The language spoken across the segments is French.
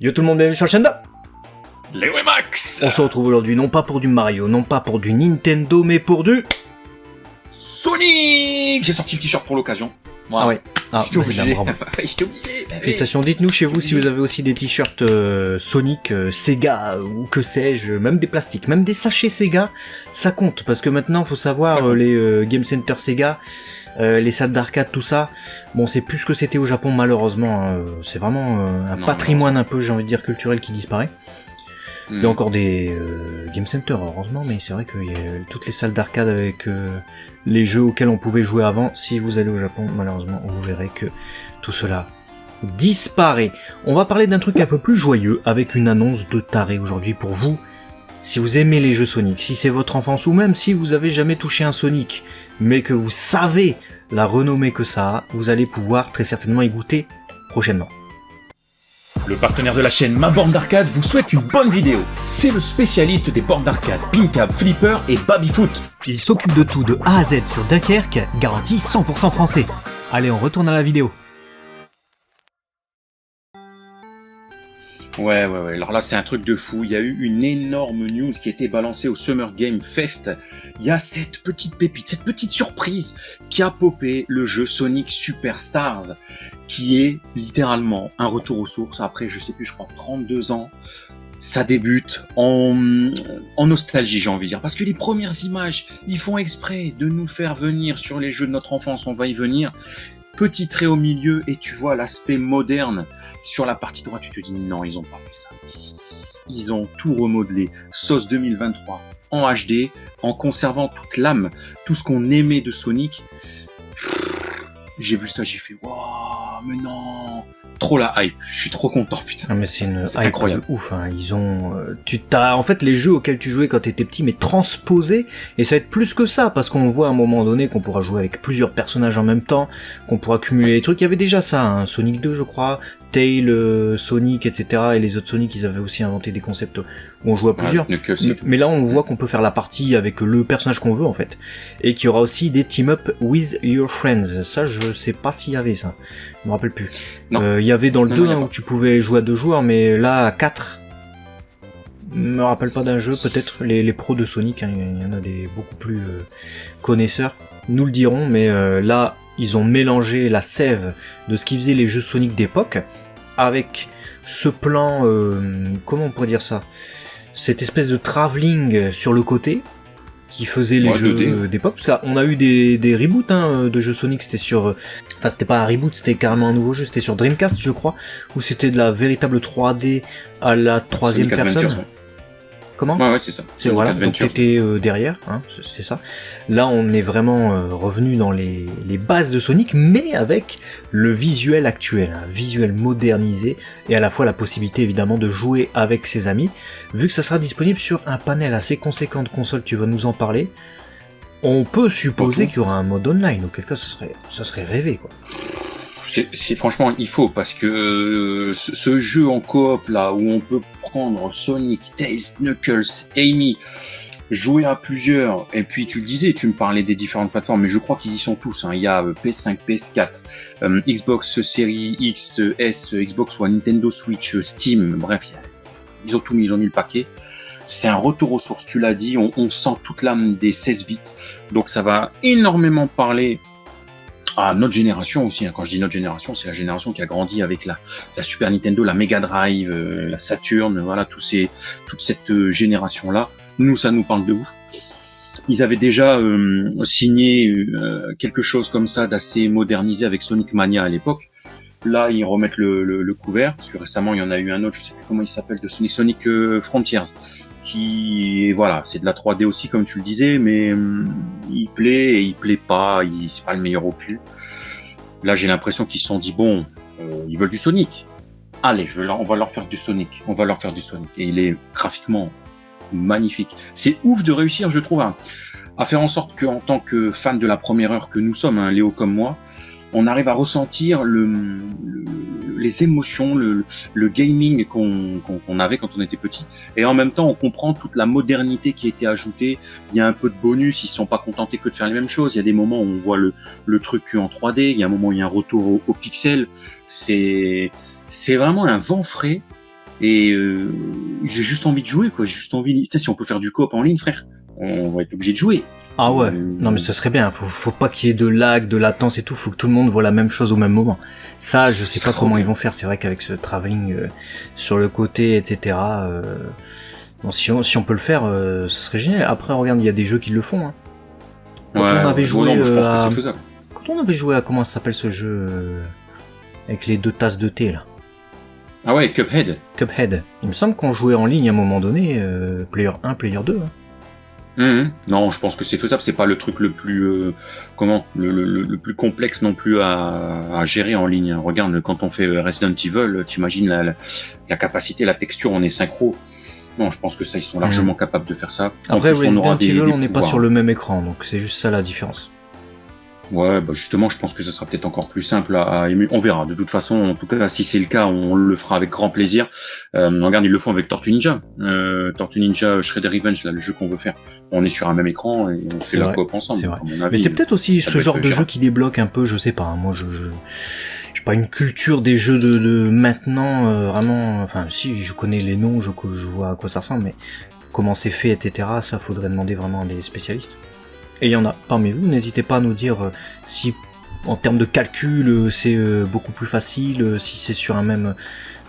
Yo tout le monde, bienvenue sur la chaîne d'A. Léo et Max. On se retrouve aujourd'hui non pas pour du Mario, non pas pour du Nintendo, mais pour du Sonic. J'ai sorti le t-shirt pour l'occasion. Voilà. Ah ouais. Ah, J'étais obligé. bien, bravo. J'étais obligé. Félicitations, dites-nous chez vous si vous avez aussi des t-shirts Sonic, Sega ou que sais-je, même des plastiques, même des sachets Sega, ça compte parce que maintenant faut savoir les Game Center Sega, les salles d'arcade, tout ça, bon c'est plus ce que c'était au Japon malheureusement, hein. C'est vraiment un patrimoine un peu, j'ai envie de dire, culturel qui disparaît. Il y a encore des Game Center heureusement, mais c'est vrai que toutes les salles d'arcade avec les jeux auxquels on pouvait jouer avant, si vous allez au Japon, malheureusement, vous verrez que tout cela disparaît. On va parler d'un truc un peu plus joyeux, avec une annonce de taré aujourd'hui pour vous. Si vous aimez les jeux Sonic, si c'est votre enfance, ou même si vous avez jamais touché un Sonic, mais que vous savez la renommée que ça a, vous allez pouvoir très certainement y goûter prochainement. Le partenaire de la chaîne Ma Borne d'Arcade vous souhaite une bonne vidéo. C'est le spécialiste des bornes d'arcade, Pincab, Flipper et Babyfoot. Il s'occupe de tout de A à Z sur Dunkerque, garantie 100% français. Allez, on retourne à la vidéo. Ouais. Alors là, c'est un truc de fou. Il y a eu une énorme news qui a été balancée au Summer Game Fest. Il y a cette petite pépite, cette petite surprise qui a popé le jeu Sonic Superstars, qui est littéralement un retour aux sources après, je sais plus, je crois 32 ans. Ça débute en nostalgie, j'ai envie de dire, parce que les premières images, ils font exprès de nous faire venir sur les jeux de notre enfance, on va y venir. Petit trait au milieu et tu vois l'aspect moderne sur la partie droite, tu te dis non, ils ont pas fait ça. Si. Ils ont tout remodelé. Sauce 2023 en HD, en conservant toute l'âme, tout ce qu'on aimait de Sonic. J'ai vu ça, j'ai fait waouh, mais non, trop la hype. Je suis trop content, putain. Ah mais c'est une hype incroyable. De ouf, hein. Ils ont, tu t'as en fait les jeux auxquels tu jouais quand t'étais petit, mais transposés, et ça va être plus que ça parce qu'on voit à un moment donné qu'on pourra jouer avec plusieurs personnages en même temps, qu'on pourra cumuler les trucs. Il y avait déjà ça, hein. Sonic 2 je crois, Tail, Sonic, etc. Et les autres Sonic, ils avaient aussi inventé des concepts où on joue à plusieurs. Mais là, on voit qu'on peut faire la partie avec le personnage qu'on veut, en fait. Et qu'il y aura aussi des team-up with your friends. Ça, je sais pas s'il y avait ça. Je me rappelle plus. Il y avait dans le 2 où tu pouvais jouer à 2 joueurs, mais là, à 4. Je me rappelle pas d'un jeu, peut-être les pros de Sonic, hein, il y en a des beaucoup plus connaisseurs, nous le diront, mais là, ils ont mélangé la sève de ce qui faisait les jeux Sonic d'époque avec ce plan, comment on pourrait dire ça, cette espèce de travelling sur le côté qui faisait les jeux d'époque, parce qu'on a eu des reboots de jeux Sonic, c'était sur, enfin c'était pas un reboot, c'était carrément un nouveau jeu, c'était sur Dreamcast je crois, où c'était de la véritable 3D à la troisième personne. Adventures, ouais. Comment ? Ouais, c'est ça. C'est voilà, donc t'étais derrière, hein, c'est ça. Là, on est vraiment revenu dans les bases de Sonic, mais avec le visuel actuel, un visuel modernisé, et à la fois la possibilité évidemment de jouer avec ses amis. Vu que ça sera disponible sur un panel assez conséquent de consoles, tu vas nous en parler. On peut supposer qu'il y aura un mode online, auquel cas ça serait rêvé, quoi. C'est franchement, il faut, parce que ce jeu en coop là, où on peut prendre Sonic, Tails, Knuckles, Amy, jouer à plusieurs, et puis tu le disais, tu me parlais des différentes plateformes, mais je crois qu'ils y sont tous, hein. Il y a PS5, PS4, Xbox Series X, S, Xbox One, Nintendo Switch, Steam, bref, ils ont tout mis, ils ont mis le paquet. C'est un retour aux sources, tu l'as dit, on sent toute l'âme des 16 bits, donc ça va énormément parler à notre génération aussi, hein. Quand je dis notre génération, c'est la génération qui a grandi avec la Super Nintendo, la Mega Drive, la Saturn, voilà, toute cette génération-là. Nous, ça nous parle de ouf. Ils avaient déjà signé quelque chose comme ça d'assez modernisé avec Sonic Mania à l'époque. Là, ils remettent le couvert, parce que récemment, il y en a eu un autre, je sais plus comment il s'appelle, de Sonic Frontiers, qui, voilà, c'est de la 3D aussi, comme tu le disais, mais il plaît et il plaît pas, c'est pas le meilleur opus. Là, j'ai l'impression qu'ils se sont dit, bon, ils veulent du Sonic. Allez, on va leur faire du Sonic. Et il est graphiquement magnifique. C'est ouf de réussir, je trouve, à faire en sorte qu'en tant que fan de la première heure que nous sommes, hein, Léo comme moi, on arrive à ressentir les émotions, le gaming qu'on avait quand on était petit, et en même temps on comprend toute la modernité qui a été ajoutée. Il y a un peu de bonus, ils se sont pas contentés que de faire les mêmes choses. Il y a des moments où on voit le truc en 3D, il y a un moment où il y a un retour au pixel. C'est vraiment un vent frais et j'ai juste envie de jouer, quoi. J'ai juste envie. Si on peut faire du coop en ligne, frère, on va être obligé de jouer. Ah ouais, non mais ce serait bien, faut pas qu'il y ait de lag, de latence et tout, faut que tout le monde voit la même chose au même moment. Ça, je sais pas comment ils vont faire, c'est vrai qu'avec ce travelling sur le côté, etc., bon, si on peut le faire, ce serait génial. Après, regarde, il y a des jeux qui le font. Hein. Quand on avait joué je pense que c'est faisable. Quand on avait joué à, comment ça s'appelle ce jeu avec les 2 tasses de thé là. Ah ouais, Cuphead. Il me semble qu'on jouait en ligne à un moment donné, player 1, player 2. Hein. Non, je pense que c'est faisable. C'est pas le truc le plus le plus complexe non plus à gérer en ligne. Regarde, quand on fait Resident Evil, t'imagines la capacité, la texture, on est synchro. Non, je pense que ça, ils sont largement capables de faire ça. Après, Resident Evil, on n'est pas sur le même écran, donc c'est juste ça la différence. Ouais, bah justement, je pense que ce sera peut-être encore plus simple à émuler. On verra. De toute façon, en tout cas, si c'est le cas, on le fera avec grand plaisir. Regarde, ils le font avec Tortue Ninja. Tortue Ninja Shredder Revenge, là, le jeu qu'on veut faire. On est sur un même écran et on fait la coop ensemble. C'est vrai. Mais c'est peut-être aussi ce genre de jeu qui débloque un peu, je sais pas. Moi, je j'ai pas une culture des jeux de maintenant, vraiment. Enfin, si, je connais les noms, je vois à quoi ça ressemble, mais comment c'est fait, etc. Ça, faudrait demander vraiment à des spécialistes. Et il y en a parmi vous, n'hésitez pas à nous dire si en termes de calcul c'est beaucoup plus facile, si c'est sur un même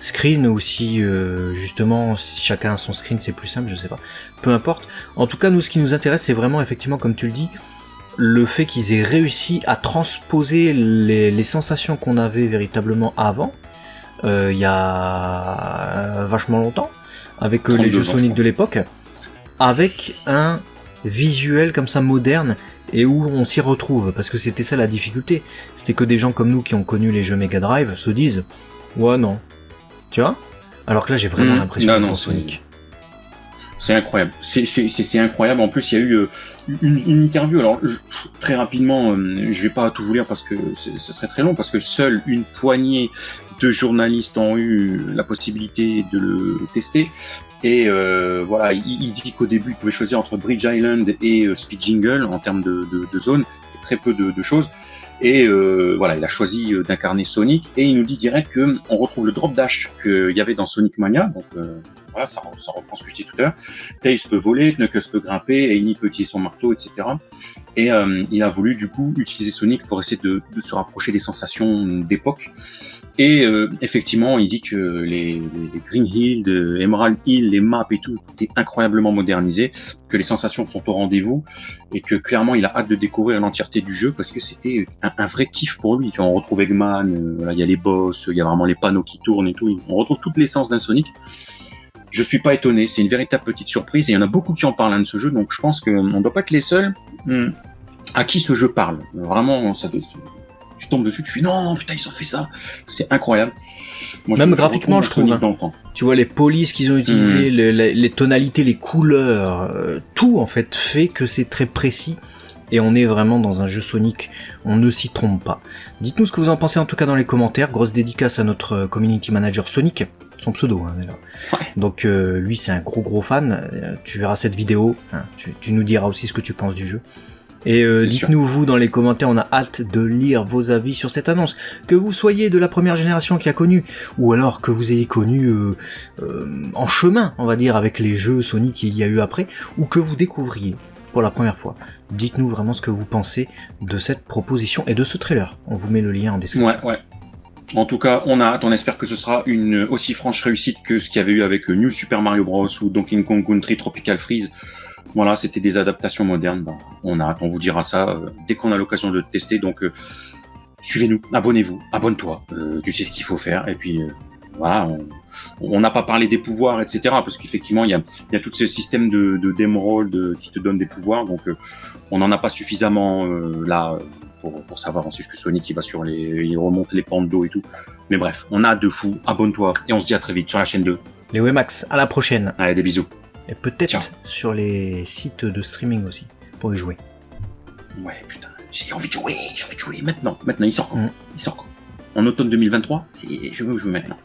screen ou si justement si chacun a son screen c'est plus simple, je sais pas. Peu importe. En tout cas, nous ce qui nous intéresse c'est vraiment effectivement comme tu le dis, le fait qu'ils aient réussi à transposer les sensations qu'on avait véritablement avant, il y a vachement longtemps, avec les jeux Sonic de l'époque, avec un visuel comme ça moderne et où on s'y retrouve, parce que c'était ça la difficulté, c'était que des gens comme nous qui ont connu les jeux Mega Drive se disent ouais non, tu vois, alors que là j'ai vraiment l'impression d'être dans Sonic. C'est incroyable, c'est incroyable. En plus il y a eu une interview, alors très rapidement, je vais pas tout vous lire parce que ce serait très long, parce que seule une poignée de journalistes ont eu la possibilité de le tester. Et voilà, il dit qu'au début, il pouvait choisir entre Bridge Island et Speed Jingle en termes de zone, très peu de choses. Et voilà, il a choisi d'incarner Sonic. Et il nous dit direct que on retrouve le drop dash qu'il y avait dans Sonic Mania. Donc voilà, ça reprend ce que je disais tout à l'heure. Tails peut voler, Knuckles peut grimper, Amy peut utiliser son marteau, etc. Et il a voulu du coup utiliser Sonic pour essayer de se rapprocher des sensations d'époque. Et effectivement, il dit que les Green Hill, Emerald Hill, les maps et tout est incroyablement modernisé, que les sensations sont au rendez-vous et que clairement il a hâte de découvrir l'entièreté du jeu parce que c'était un vrai kiff pour lui. Quand on retrouve Eggman, voilà, il y a les boss, il y a vraiment les panneaux qui tournent et tout, on retrouve toute l'essence d'un Sonic. Je suis pas étonné, c'est une véritable petite surprise et il y en a beaucoup qui en parlent de ce jeu, donc je pense qu'on ne doit pas être les seuls à qui ce jeu parle. Vraiment, ça fait... Tu tombes dessus, tu fais non, putain, ils ont fait ça. C'est incroyable. Moi, même graphiquement, je trouve. Hein. Tu vois les polices qu'ils ont utilisées, les tonalités, les couleurs, tout en fait fait que c'est très précis. Et on est vraiment dans un jeu Sonic, on ne s'y trompe pas. Dites-nous ce que vous en pensez en tout cas dans les commentaires. Grosse dédicace à notre community manager Sonic, son pseudo. Hein, ouais. Donc lui c'est un gros fan. Tu verras cette vidéo, hein, tu nous diras aussi ce que tu penses du jeu. Et dites-nous vous dans les commentaires, on a hâte de lire vos avis sur cette annonce. Que vous soyez de la première génération qui a connu, ou alors que vous ayez connu en chemin, on va dire, avec les jeux Sonic qu'il y a eu après, ou que vous découvriez pour la première fois. Dites-nous vraiment ce que vous pensez de cette proposition et de ce trailer. On vous met le lien en description. Ouais. En tout cas, on a hâte, on espère que ce sera une aussi franche réussite que ce qu'il y avait eu avec New Super Mario Bros ou Donkey Kong Country Tropical Freeze. Voilà, c'était des adaptations modernes. Bah, on a hâte, on vous dira ça dès qu'on a l'occasion de le tester. Donc, suivez-nous, abonnez-vous, abonne-toi. Tu sais ce qu'il faut faire. Et puis, voilà, on n'a pas parlé des pouvoirs, etc. Parce qu'effectivement, il y a tout ce système de d'Emerald qui te donne des pouvoirs. Donc, on n'en a pas suffisamment là pour savoir ensuite que Sonic il va il remonte les pentes d'eau et tout. Mais bref, on a hâte de fou. Abonne-toi et on se dit à très vite sur la chaîne 2. Les Wemax, à la prochaine. Allez, des bisous. Et peut-être sur les sites de streaming aussi, pour y jouer. Ouais, putain, j'ai envie de jouer maintenant. Maintenant, il sort quand Il sort quand En automne 2023 je veux jouer maintenant.